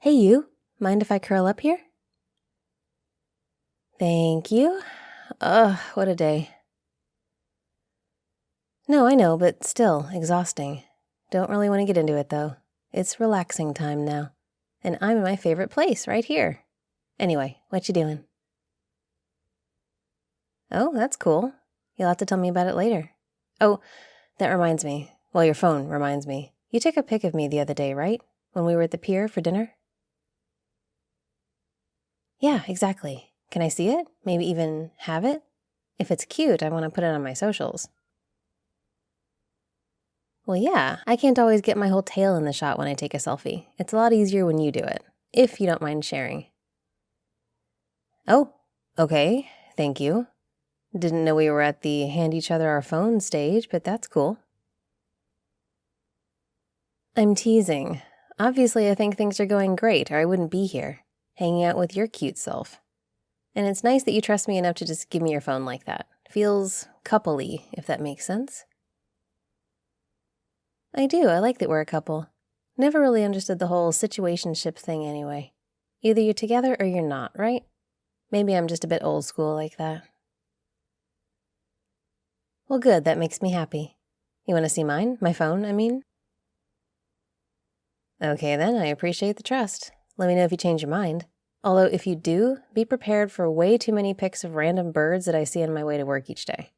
Hey you, mind if I curl up here? Thank you. Ugh, what a day. No, I know, but still, exhausting. Don't really want to get into it though. It's relaxing time now. And I'm in my favorite place, right here. Anyway, what you doing? Oh, that's cool. You'll have to tell me about it later. Oh, that reminds me. Well, your phone reminds me. You took a pic of me the other day, right? When we were at the pier for dinner? Yeah, exactly. Can I see it? Maybe even have it? If it's cute, I want to put it on my socials. Well, yeah, I can't always get my whole tail in the shot when I take a selfie. It's a lot easier when you do it, if you don't mind sharing. Oh, okay, thank you. Didn't know we were at the hand each other our phones stage, but that's cool. I'm teasing. Obviously, I think things are going great, or I wouldn't be here, hanging out with your cute self. And it's nice that you trust me enough to just give me your phone like that. Feels coupley, if that makes sense. I do, I like that we're a couple. Never really understood the whole situationship thing anyway. Either you're together or you're not, right? Maybe I'm just a bit old school like that. Well, good, that makes me happy. You want to see mine? My phone, I mean? Okay then, I appreciate the trust. Let me know if you change your mind. Although if you do, be prepared for way too many pics of random birds that I see on my way to work each day.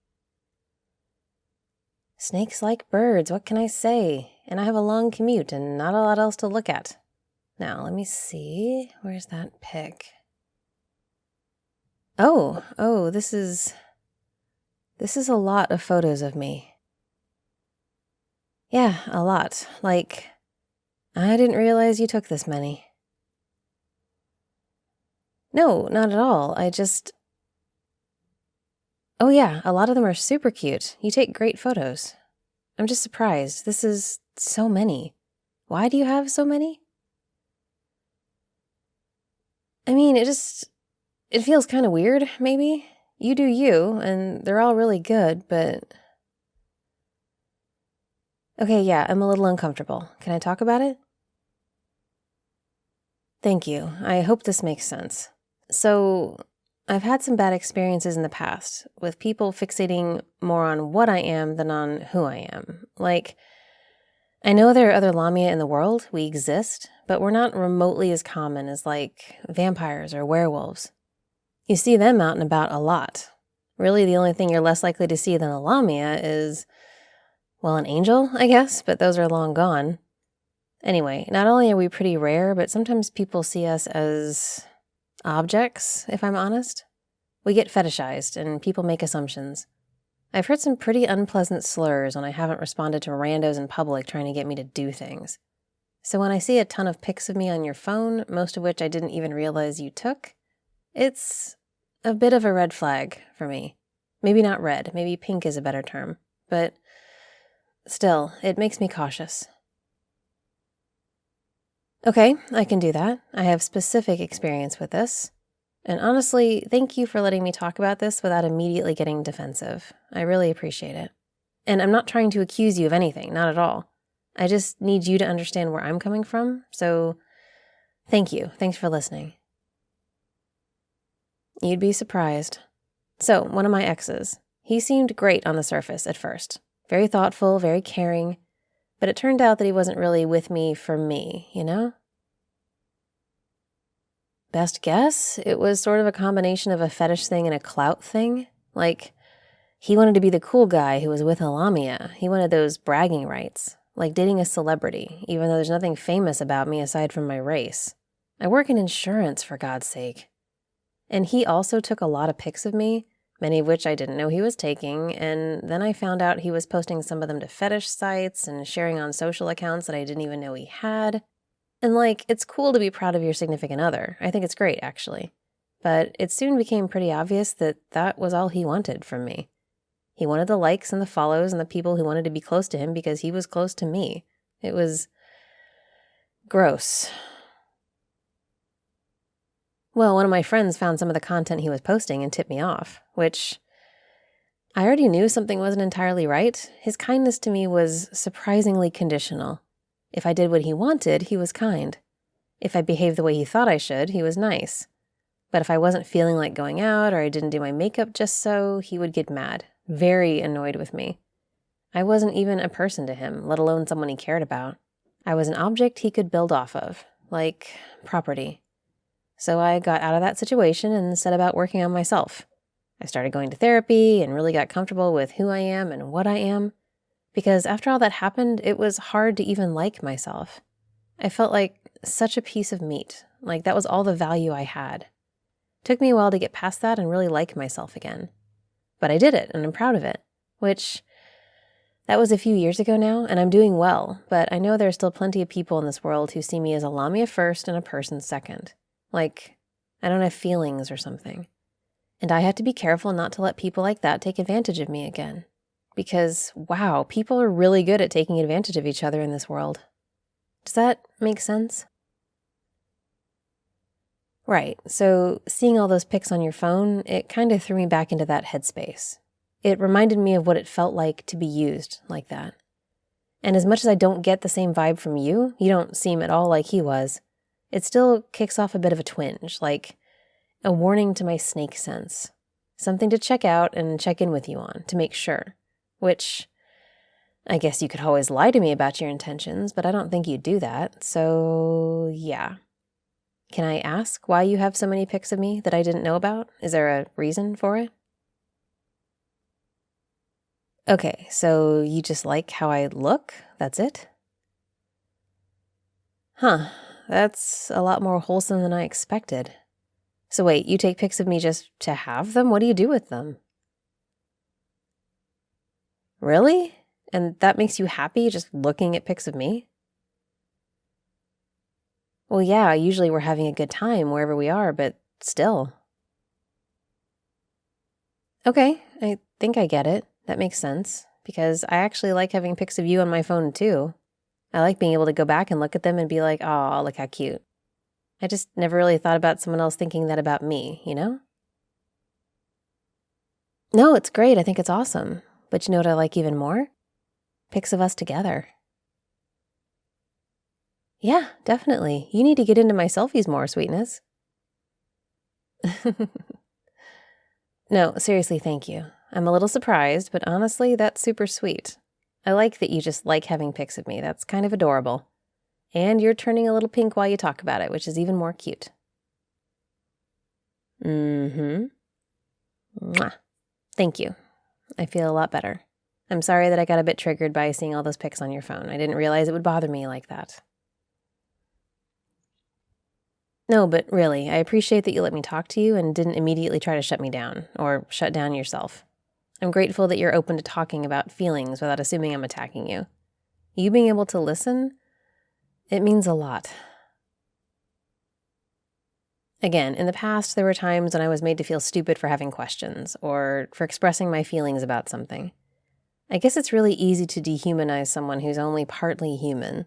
Snakes like birds, what can I say? And I have a long commute and not a lot else to look at. Now, let me see. Where's that pic? Oh, this is a lot of photos of me. Yeah, a lot. Like, I didn't realize you took this many. No, not at all. Oh yeah, a lot of them are super cute. You take great photos. I'm just surprised. This is so many. Why do you have so many? I mean, it feels kind of weird, maybe. You do you, and they're all really good, but... Okay, yeah, I'm a little uncomfortable. Can I talk about it? Thank you. I hope this makes sense. So, I've had some bad experiences in the past with people fixating more on what I am than on who I am. Like, I know there are other lamia in the world, we exist, but we're not remotely as common as, like, vampires or werewolves. You see them out and about a lot. Really, the only thing you're less likely to see than a lamia is, well, an angel, I guess, but those are long gone. Anyway, not only are we pretty rare, but sometimes people see us as objects, if I'm honest. We get fetishized, and people make assumptions. I've heard some pretty unpleasant slurs when I haven't responded to randos in public trying to get me to do things. So when I see a ton of pics of me on your phone, most of which I didn't even realize you took, it's a bit of a red flag for me. Maybe not red, maybe pink is a better term, but still, it makes me cautious. Okay, I can do that. I have specific experience with this. And honestly, thank you for letting me talk about this without immediately getting defensive. I really appreciate it. And I'm not trying to accuse you of anything, not at all. I just need you to understand where I'm coming from, so thank you. Thanks for listening. You'd be surprised. So, one of my exes. He seemed great on the surface at first. Very thoughtful, very caring. But it turned out that he wasn't really with me for me, you know? Best guess? It was sort of a combination of a fetish thing and a clout thing. Like, he wanted to be the cool guy who was with a lamia. He wanted those bragging rights. Like dating a celebrity, even though there's nothing famous about me aside from my race. I work in insurance, for God's sake. And he also took a lot of pics of me, many of which I didn't know he was taking, and then I found out he was posting some of them to fetish sites and sharing on social accounts that I didn't even know he had. And like, it's cool to be proud of your significant other. I think it's great, actually. But it soon became pretty obvious that that was all he wanted from me. He wanted the likes and the follows and the people who wanted to be close to him because he was close to me. It was gross. Well, one of my friends found some of the content he was posting and tipped me off, which I already knew something wasn't entirely right. His kindness to me was surprisingly conditional. If I did what he wanted, he was kind. If I behaved the way he thought I should, he was nice. But if I wasn't feeling like going out or I didn't do my makeup just so, he would get mad, very annoyed with me. I wasn't even a person to him, let alone someone he cared about. I was an object he could build off of, like property. So I got out of that situation and set about working on myself. I started going to therapy and really got comfortable with who I am and what I am. Because after all that happened, it was hard to even like myself. I felt like such a piece of meat, like that was all the value I had. Took me a while to get past that and really like myself again. But I did it, and I'm proud of it, which, that was a few years ago now, and I'm doing well, but I know there are still plenty of people in this world who see me as a lamia first and a person second. Like, I don't have feelings or something. And I have to be careful not to let people like that take advantage of me again. Because, wow, people are really good at taking advantage of each other in this world. Does that make sense? Right, so seeing all those pics on your phone, it kind of threw me back into that headspace. It reminded me of what it felt like to be used like that. And as much as I don't get the same vibe from you, you don't seem at all like he was, it still kicks off a bit of a twinge, like a warning to my snake sense. Something to check out and check in with you on, to make sure. Which, I guess you could always lie to me about your intentions, but I don't think you'd do that, so yeah. Can I ask why you have so many pics of me that I didn't know about? Is there a reason for it? Okay, so you just like how I look? That's it? Huh, that's a lot more wholesome than I expected. So wait, you take pics of me just to have them? What do you do with them? Really? And that makes you happy just looking at pics of me? Well, yeah, usually we're having a good time wherever we are, but still. Okay, I think I get it. That makes sense, because I actually like having pics of you on my phone too. I like being able to go back and look at them and be like, oh, look how cute. I just never really thought about someone else thinking that about me, you know? No, it's great. I think it's awesome. But you know what I like even more? Pics of us together. Yeah, definitely. You need to get into my selfies more, sweetness. No, seriously, thank you. I'm a little surprised, but honestly, that's super sweet. I like that you just like having pics of me. That's kind of adorable. And you're turning a little pink while you talk about it, which is even more cute. Mm-hmm. Mwah. Thank you. I feel a lot better. I'm sorry that I got a bit triggered by seeing all those pics on your phone. I didn't realize it would bother me like that. No, but really, I appreciate that you let me talk to you and didn't immediately try to shut me down, or shut down yourself. I'm grateful that you're open to talking about feelings without assuming I'm attacking you. You being able to listen, it means a lot. Again, in the past, there were times when I was made to feel stupid for having questions, or for expressing my feelings about something. I guess it's really easy to dehumanize someone who's only partly human.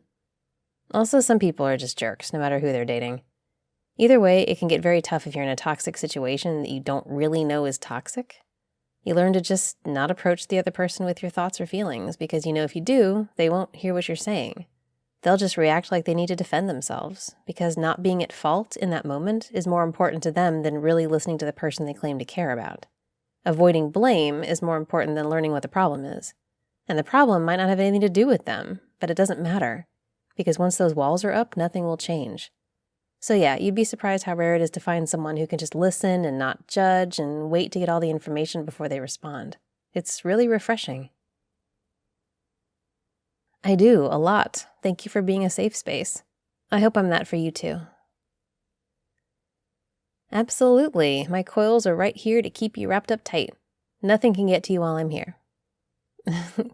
Also, some people are just jerks, no matter who they're dating. Either way, it can get very tough if you're in a toxic situation that you don't really know is toxic. You learn to just not approach the other person with your thoughts or feelings, because you know if you do, they won't hear what you're saying. They'll just react like they need to defend themselves, because not being at fault in that moment is more important to them than really listening to the person they claim to care about. Avoiding blame is more important than learning what the problem is. And the problem might not have anything to do with them, but it doesn't matter, because once those walls are up, nothing will change. So yeah, you'd be surprised how rare it is to find someone who can just listen and not judge and wait to get all the information before they respond. It's really refreshing. I do, a lot. Thank you for being a safe space. I hope I'm that for you too. Absolutely. My coils are right here to keep you wrapped up tight. Nothing can get to you while I'm here. Of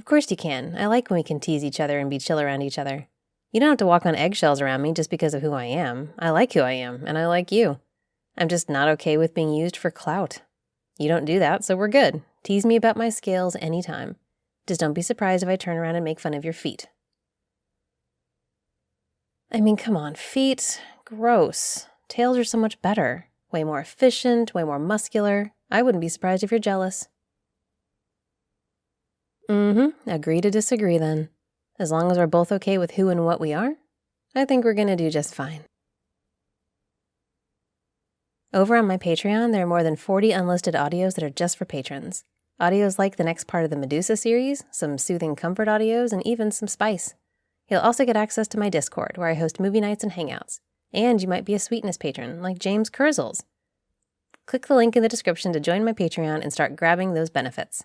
course you can. I like when we can tease each other and be chill around each other. You don't have to walk on eggshells around me just because of who I am. I like who I am, and I like you. I'm just not okay with being used for clout. You don't do that, so we're good. Tease me about my scales anytime. Just don't be surprised if I turn around and make fun of your feet. I mean, come on, feet? Gross. Tails are so much better. Way more efficient, way more muscular. I wouldn't be surprised if you're jealous. Agree to disagree then. As long as we're both okay with who and what we are, I think we're gonna do just fine. Over on my Patreon, there are more than 40 unlisted audios that are just for patrons. Audios like the next part of the Medusa series, some soothing comfort audios, and even some spice. You'll also get access to my Discord, where I host movie nights and hangouts. And you might be a Sweetness patron, like James Kurzels. Click the link in the description to join my Patreon and start grabbing those benefits.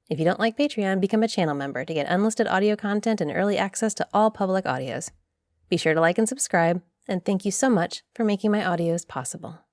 If you don't like Patreon, become a channel member to get unlisted audio content and early access to all public audios. Be sure to like and subscribe, and thank you so much for making my audios possible.